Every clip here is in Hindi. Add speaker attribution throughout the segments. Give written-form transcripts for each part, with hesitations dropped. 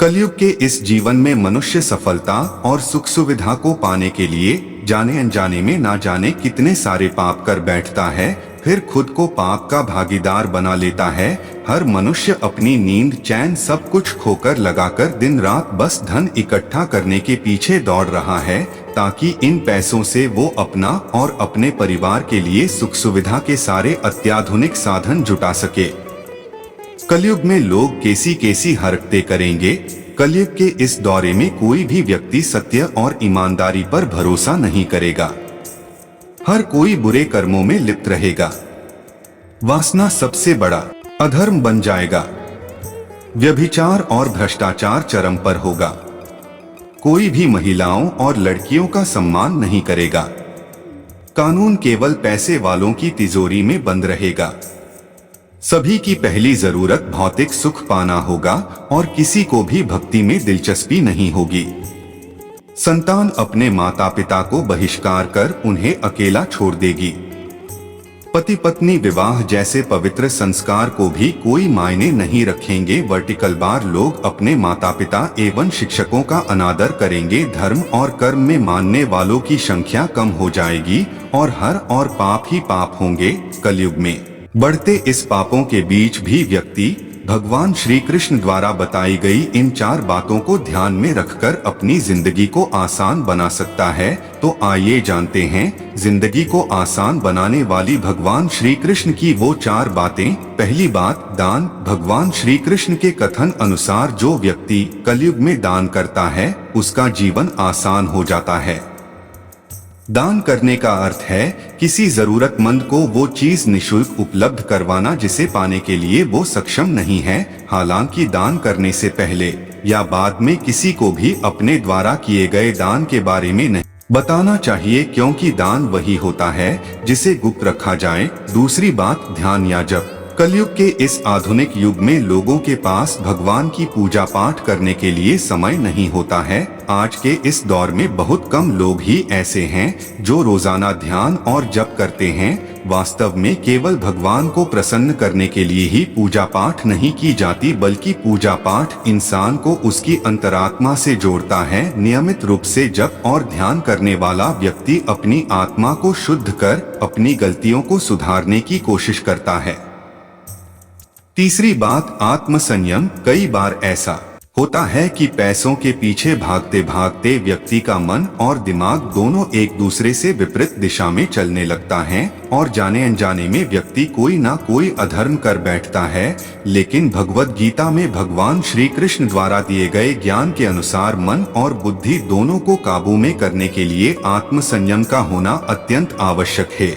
Speaker 1: कलयुग के इस जीवन में मनुष्य सफलता और सुख सुविधा को पाने के लिए जाने अनजाने में ना जाने कितने सारे पाप कर बैठता है, फिर खुद को पाप का भागीदार बना लेता है। हर मनुष्य अपनी नींद चैन सब कुछ खोकर लगाकर दिन रात बस धन इकट्ठा करने के पीछे दौड़ रहा है, ताकि इन पैसों से वो अपना और अपने परिवार के लिए सुख सुविधा के सारे अत्याधुनिक साधन जुटा सके। कलयुग में लोग कैसी कैसी हरकतें करेंगे। कलयुग के इस दौरे में कोई भी व्यक्ति सत्य और ईमानदारी पर भरोसा नहीं करेगा। हर कोई बुरे कर्मों में लिप्त रहेगा। वासना सबसे बड़ा अधर्म बन जाएगा। व्यभिचार और भ्रष्टाचार चरम पर होगा। कोई भी महिलाओं और लड़कियों का सम्मान नहीं करेगा। कानून केवल पैसे वालों की तिजोरी में बंद रहेगा। सभी की पहली जरूरत भौतिक सुख पाना होगा और किसी को भी भक्ति में दिलचस्पी नहीं होगी। संतान अपने माता पिता को बहिष्कार कर उन्हें अकेला छोड़ देगी। पति पत्नी विवाह जैसे पवित्र संस्कार को भी कोई मायने नहीं रखेंगे। वर्टिकल बार लोग अपने माता पिता एवं शिक्षकों का अनादर करेंगे। धर्म और कर्म में मानने वालों की संख्या कम हो जाएगी और हर और पाप ही पाप होंगे। कलयुग में बढ़ते इस पापों के बीच भी व्यक्ति भगवान श्री कृष्ण द्वारा बताई गई इन 4 बातों को ध्यान में रखकर अपनी जिंदगी को आसान बना सकता है। तो आइए जानते हैं जिंदगी को आसान बनाने वाली भगवान श्री कृष्ण की वो 4 बातें। पहली बात, दान। भगवान श्री कृष्ण के कथन अनुसार जो व्यक्ति कलयुग में दान करता है उसका जीवन आसान हो जाता है। दान करने का अर्थ है किसी जरूरतमंद को वो चीज निशुल्क उपलब्ध करवाना जिसे पाने के लिए वो सक्षम नहीं है। हालांकि दान करने से पहले या बाद में किसी को भी अपने द्वारा किए गए दान के बारे में नहीं बताना चाहिए, क्योंकि दान वही होता है जिसे गुप्त रखा जाए। दूसरी बात, ध्यान या जप। कलयुग के इस आधुनिक युग में लोगों के पास भगवान की पूजा पाठ करने के लिए समय नहीं होता है। आज के इस दौर में बहुत कम लोग ही ऐसे हैं जो रोजाना ध्यान और जप करते हैं। वास्तव में केवल भगवान को प्रसन्न करने के लिए ही पूजा पाठ नहीं की जाती, बल्कि पूजा पाठ इंसान को उसकी अंतरात्मा से जोड़ता है। नियमित रूप से जप और ध्यान करने वाला व्यक्ति अपनी आत्मा को शुद्ध कर अपनी गलतियों को सुधारने की कोशिश करता है। तीसरी बात, आत्मसंयम। कई बार ऐसा होता है कि पैसों के पीछे भागते भागते व्यक्ति का मन और दिमाग दोनों एक दूसरे से विपरीत दिशा में चलने लगता है और जाने अनजाने में व्यक्ति कोई ना कोई अधर्म कर बैठता है। लेकिन भगवद गीता में भगवान श्री कृष्ण द्वारा दिए गए ज्ञान के अनुसार मन और बुद्धि दोनों को काबू में करने के लिए आत्मसंयम का होना अत्यंत आवश्यक है।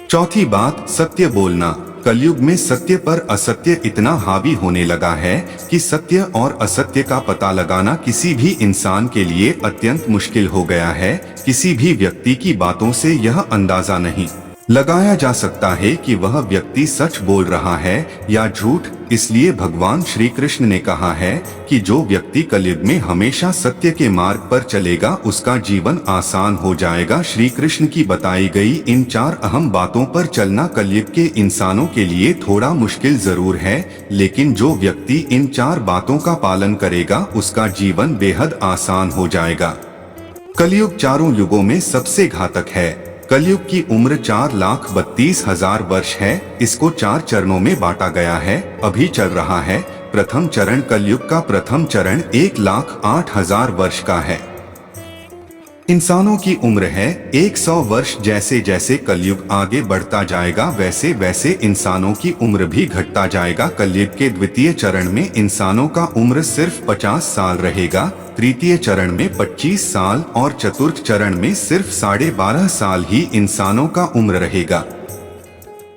Speaker 1: चौथी बात, सत्य बोलना। कलयुग में सत्य पर असत्य इतना हावी होने लगा है कि सत्य और असत्य का पता लगाना किसी भी इंसान के लिए अत्यंत मुश्किल हो गया है। किसी भी व्यक्ति की बातों से यह अंदाजा नहीं लगाया जा सकता है कि वह व्यक्ति सच बोल रहा है या झूठ। इसलिए भगवान श्री कृष्ण ने कहा है कि जो व्यक्ति कलयुग में हमेशा सत्य के मार्ग पर चलेगा उसका जीवन आसान हो जाएगा। श्री कृष्ण की बताई गई इन 4 अहम बातों पर चलना कलयुग के इंसानों के लिए थोड़ा मुश्किल जरूर है, लेकिन जो व्यक्ति इन 4 बातों का पालन करेगा उसका जीवन बेहद आसान हो जाएगा। कलयुग चारों युगों में सबसे घातक है। कलयुग की उम्र 4,32,000 वर्ष है। इसको 4 चरणों में बांटा गया है, अभी चल रहा है। प्रथम चरण, कलयुग का प्रथम चरण 1,08,000 वर्ष का है। इंसानों की उम्र है 100 वर्ष। जैसे जैसे कलयुग आगे बढ़ता जाएगा वैसे वैसे इंसानों की उम्र भी घटता जाएगा। कलयुग के द्वितीय चरण में इंसानों का उम्र सिर्फ 50 साल रहेगा, तृतीय चरण में 25 साल और चतुर्थ चरण में सिर्फ 12.5 साल ही इंसानों का उम्र रहेगा।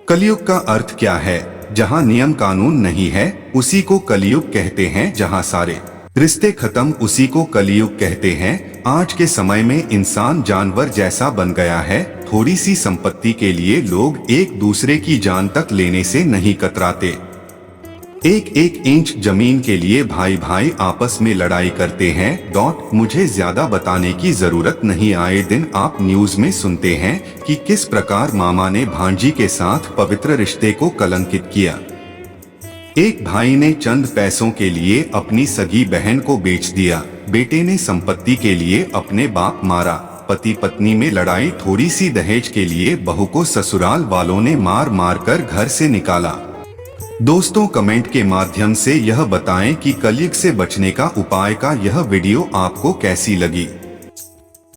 Speaker 1: कलयुग का अर्थ क्या है? जहाँ नियम कानून नहीं है उसी को कलयुग कहते हैं। जहाँ सारे रिश्ते खत्म उसी को कलयुग कहते हैं। आज के समय में इंसान जानवर जैसा बन गया है। थोड़ी सी संपत्ति के लिए लोग एक दूसरे की जान तक लेने से नहीं कतराते। एक एक इंच जमीन के लिए भाई भाई आपस में लड़ाई करते हैं। मुझे ज्यादा बताने की जरूरत नहीं। आए दिन आप न्यूज में सुनते हैं कि किस प्रकार मामा ने भांजी के साथ पवित्र रिश्ते को कलंकित किया। एक भाई ने चंद पैसों के लिए अपनी सगी बहन को बेच दिया। बेटे ने संपत्ति के लिए अपने बाप मारा। पति पत्नी में लड़ाई, थोड़ी सी दहेज के लिए बहू को ससुराल वालों ने मार मार कर घर से निकाला। दोस्तों, कमेंट के माध्यम से यह बताएं कि कलयुग से बचने का उपाय का यह वीडियो आपको कैसी लगी।